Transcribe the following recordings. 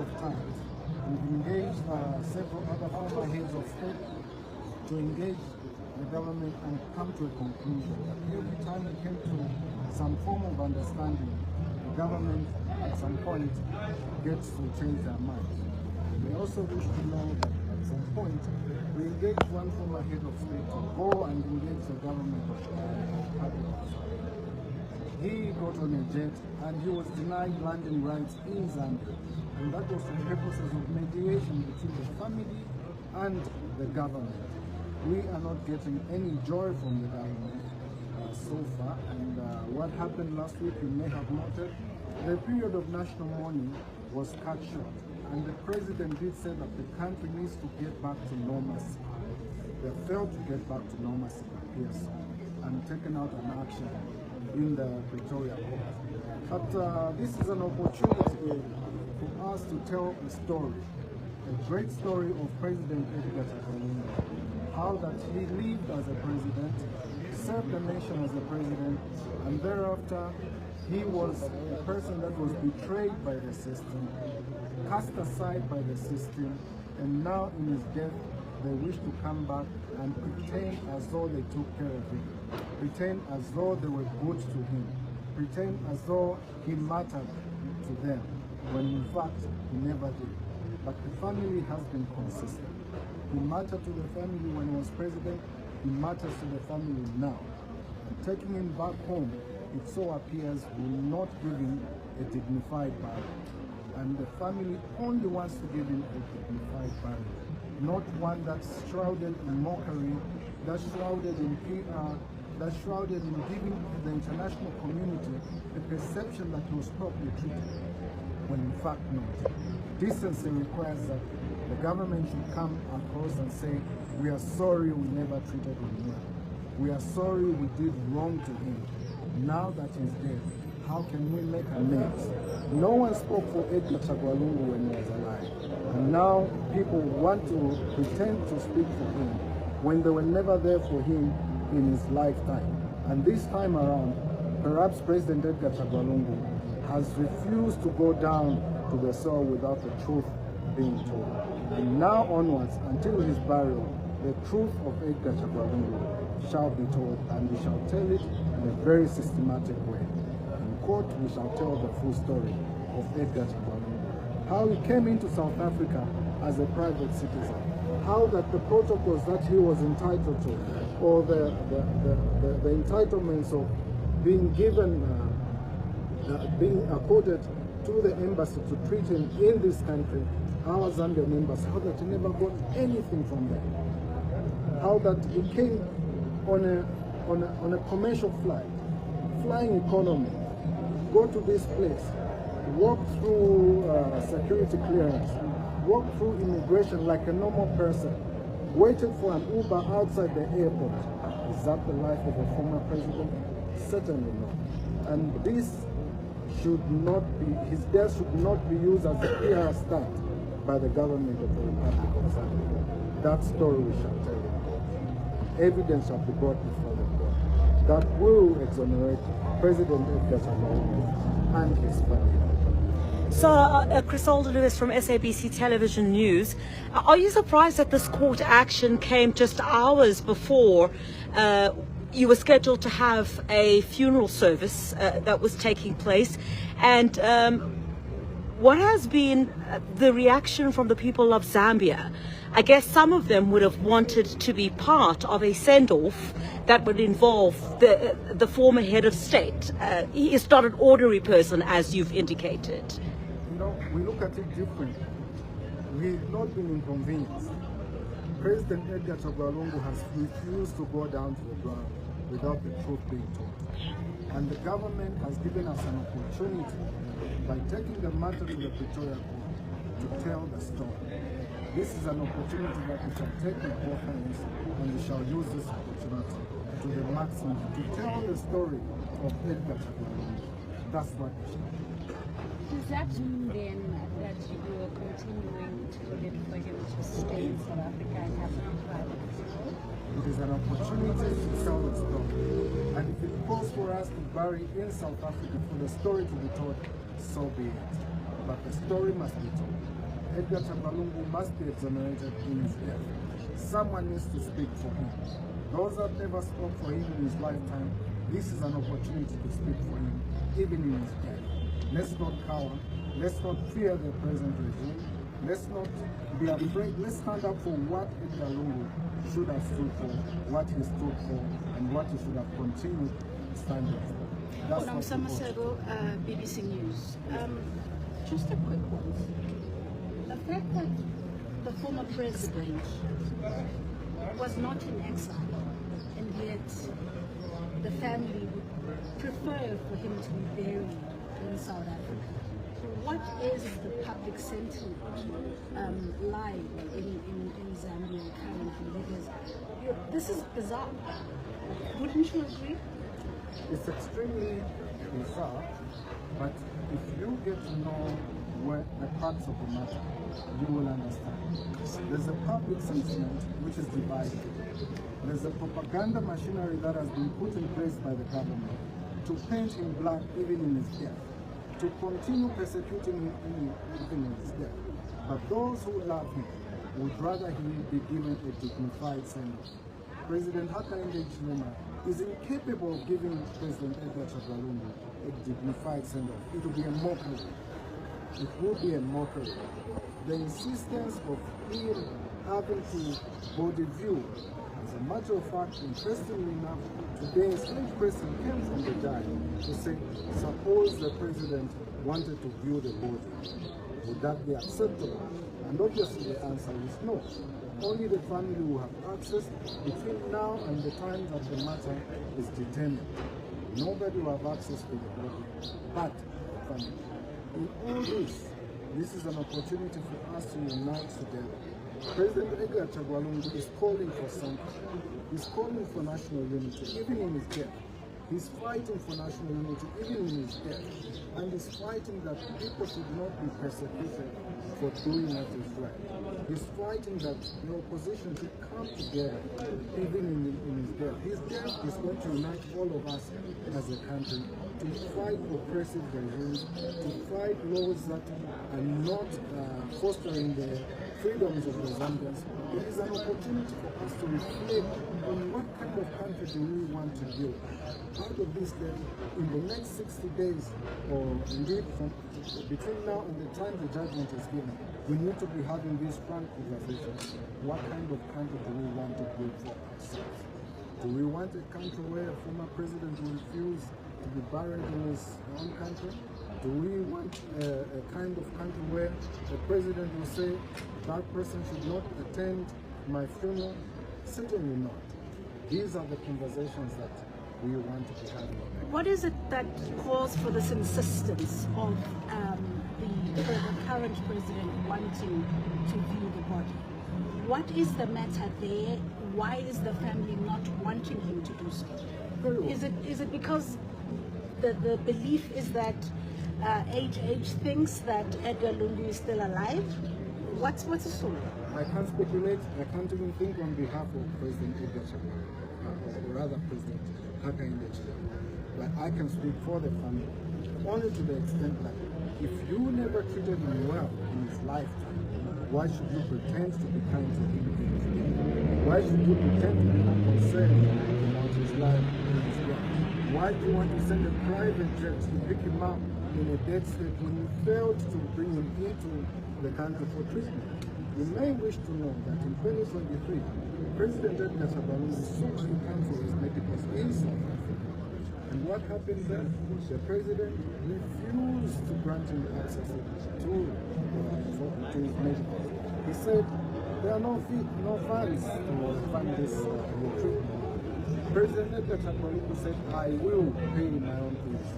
of times, we've engaged several other former heads of state to engage the government and come to a conclusion that every time we came to some form of understanding, the government at some point gets to change their minds. We also wish to know that at some point we engage one former head of state to go and engage the government of He got on a jet and he was denied landing rights in Zambia. And that was for purposes of mediation between the family and the government. We are not getting any joy from the government so far. And what happened last week, you may have noted, the period of national mourning was cut short. And the president did say that the country needs to get back to normalcy. They failed to get back to normalcy, it appears, and taken out an action in the Pretoria court. But this is an opportunity for us to tell a story, a great story of President Edgar Lungu. How that he lived as a president, served the nation as a president, and thereafter he was a person that was betrayed by the system, cast aside by the system, and now in his death they wish to come back and pretend as though they took care of him, pretend as though they were good to him, pretend as though he mattered to them, when in fact he never did. But the family has been consistent. He mattered to the family when he was president, he matters to the family now. And taking him back home, it so appears, will not give him a dignified burial. And the family only wants to give him a dignified burial, not one that's shrouded in mockery, that's shrouded in PR, that's shrouded in giving the international community the perception that he was properly treated, when in fact not. Decency requires that the government should come across and say, we are sorry we never treated him well. We are sorry we did wrong to him. Now that he's dead, how can we make amends? No one spoke for Edgar Lungu when he was alive. And now people want to pretend to speak for him when they were never there for him in his lifetime. And this time around, perhaps President Edgar Lungu has refused to go down to the soil without the truth being told. And now onwards, until his burial, the truth of Edgar Lungu shall be told, and we shall tell it in a very systematic way. In court, we shall tell the full story of Edgar Lungu. How he came into South Africa as a private citizen, how that the protocols that he was entitled to, or the entitlements of being given, being accorded to the embassy to treat him in this country, our Zambian embassy, how that he never got anything from them. How that he came on a commercial flight, flying economy, go to this place, walk through security clearance, walk through immigration like a normal person, waited for an Uber outside the airport. Is that the life of a former president? Certainly not. And this should not be, his death should not be used as a PR stunt by the government of the Republic of Zambia. That story we shall tell you. Evidence shall be brought before the court that will exonerate President Edgar Lungu and his family. So, Crisolda Lewis from SABC Television News, are you surprised that this court action came just hours before you were scheduled to have a funeral service that was taking place? And what has been the reaction from the people of Zambia? I guess some of them would have wanted to be part of a send-off that would involve the former head of state. He is not an ordinary person, as you've indicated. You know, we look at it differently. We've not been inconvenienced. President Edgar Lungu has refused to go down to the ground without the truth being told. And the government has given us an opportunity by taking the matter to the Pretoria court to tell the story. This is an opportunity that we shall take with both hands, and we shall use this opportunity to the maximum to tell the story of Edgar Lungu. That's what we shall do. Does that mean then that you are continuing to look for him to stay in South Africa and have a private funeral? It is an opportunity to tell the story. And if it calls for us to bury in South Africa for the story to be told, so be it. but the story must be told. Edgar Lungu must be exonerated in his death. Someone needs to speak for him. Those that never spoke for him in his lifetime, this is an opportunity to speak for him, even in his death. Let's not cower. Let's not fear the present regime. Let's not be afraid. Let's stand up for what Edgar Lungu should have stood for, what he stood for, and what he should have continued standing for. That's BBC News. Just a quick one. The fact that the former president was not in exile, and yet the family would prefer for him to be buried in South Africa. What is the public sentiment like in Zambia currently? Because this is bizarre. Wouldn't you agree? It's extremely bizarre, but if you get to know where the parts of the matter, you will understand. There's a public sentiment which is divided. There's a propaganda machinery that has been put in place by the government to paint him black even in his death, to continue persecuting him even in his death. But those who love him would rather he be given a dignified sentence. President Hakainde Hichilema is incapable of giving President Edgar Lungu a dignified sentence. It will be a mockery. It will be a mockery. The insistence of him having to body view. As a matter of fact, interestingly enough, today a strange person came from the judge to say, suppose the president wanted to view the body, would that be acceptable? And obviously the answer is no. Only the family will have access between now and the time that the matter is determined. Nobody will have access to the body but the family. In all this is an opportunity for us to unite together. President Edgar Lungu is calling for something. He's calling for national unity, even in his death. He's fighting for national unity, even in his death. And he's fighting that people should not be persecuted for doing what is right. He's fighting that the opposition should come together, even in his death. His death is going to unite all of us as a country to fight oppressive regimes, to fight laws that are not fostering the freedoms of the Zambians. It is an opportunity for us to reflect on what kind of country do we want to build. Out of this, then, in the next 60 days, or indeed from between now and the time the judgment is given, we need to be having these frank conversations. What kind of country do we want to build for ourselves? Do we want a country where a former president will refuse to be buried in his own country? Do we want a kind of country where the president will say that person should not attend my funeral? Certainly not. These are the conversations that we want to be having. What is it that calls for this insistence of the current president wanting to view the body? What is the matter there? Why is the family not wanting him to do so? Is it because the belief is that HH thinks that Edgar Lungu is still alive? What's the story? I can't speculate. I can't even think on behalf of President Edgar Lungu, or rather President Hakainde Hichilema. But I can speak for the family, only to the extent that if you never treated him well in his lifetime, why should you pretend to be kind to him in his death? Why should you pretend to be concerned about his life in his death? Why do you want to send a private jet to pick him up in a dead state when you failed to bring him into the country for treatment? You may wish to know that in 2023, President Edgar Lungu sought to come for his medicals in South Africa. And what happened then? The president refused to grant him access to his medicals. He said there are no funds to fund this treatment. President Edgar Lungu said, I will pay my own fees.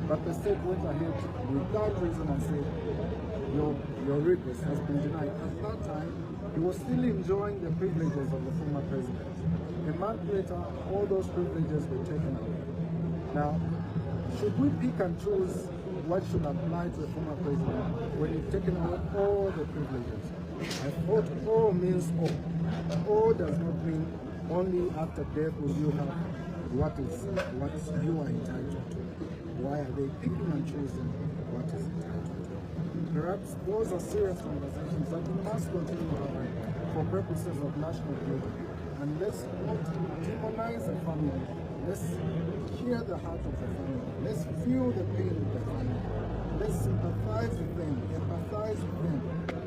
But the state went ahead without reason and said, your request has been denied. At that time, he was still enjoying the privileges of the former president. A month later, all those privileges were taken away. Now, should we pick and choose what should apply to a former president when you've taken away all the privileges? I thought all means all. All does not mean only after death will you have what you are entitled to. Why are they picking and choosing what is entitled to? Perhaps those are serious conversations that we must continue having for purposes of national good. And let's not demonize the family. Let's hear the heart of the family. Let's feel the pain of the family. Let's sympathize with them, empathize with them,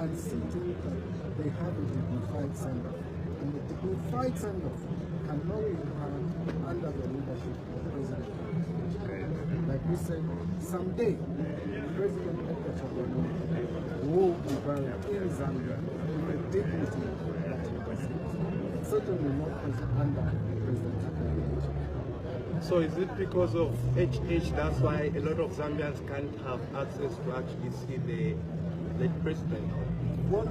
and see to it that they have a dignified send-off. And the dignified send-off can only happen under the leadership of President. Like we said, someday, President Edgar Lungu will be buried in Zambia with the dignity that he possesses. Certainly not under President Edgar. So is it because of HH that's why a lot of Zambians can't have access to actually see the president? Well,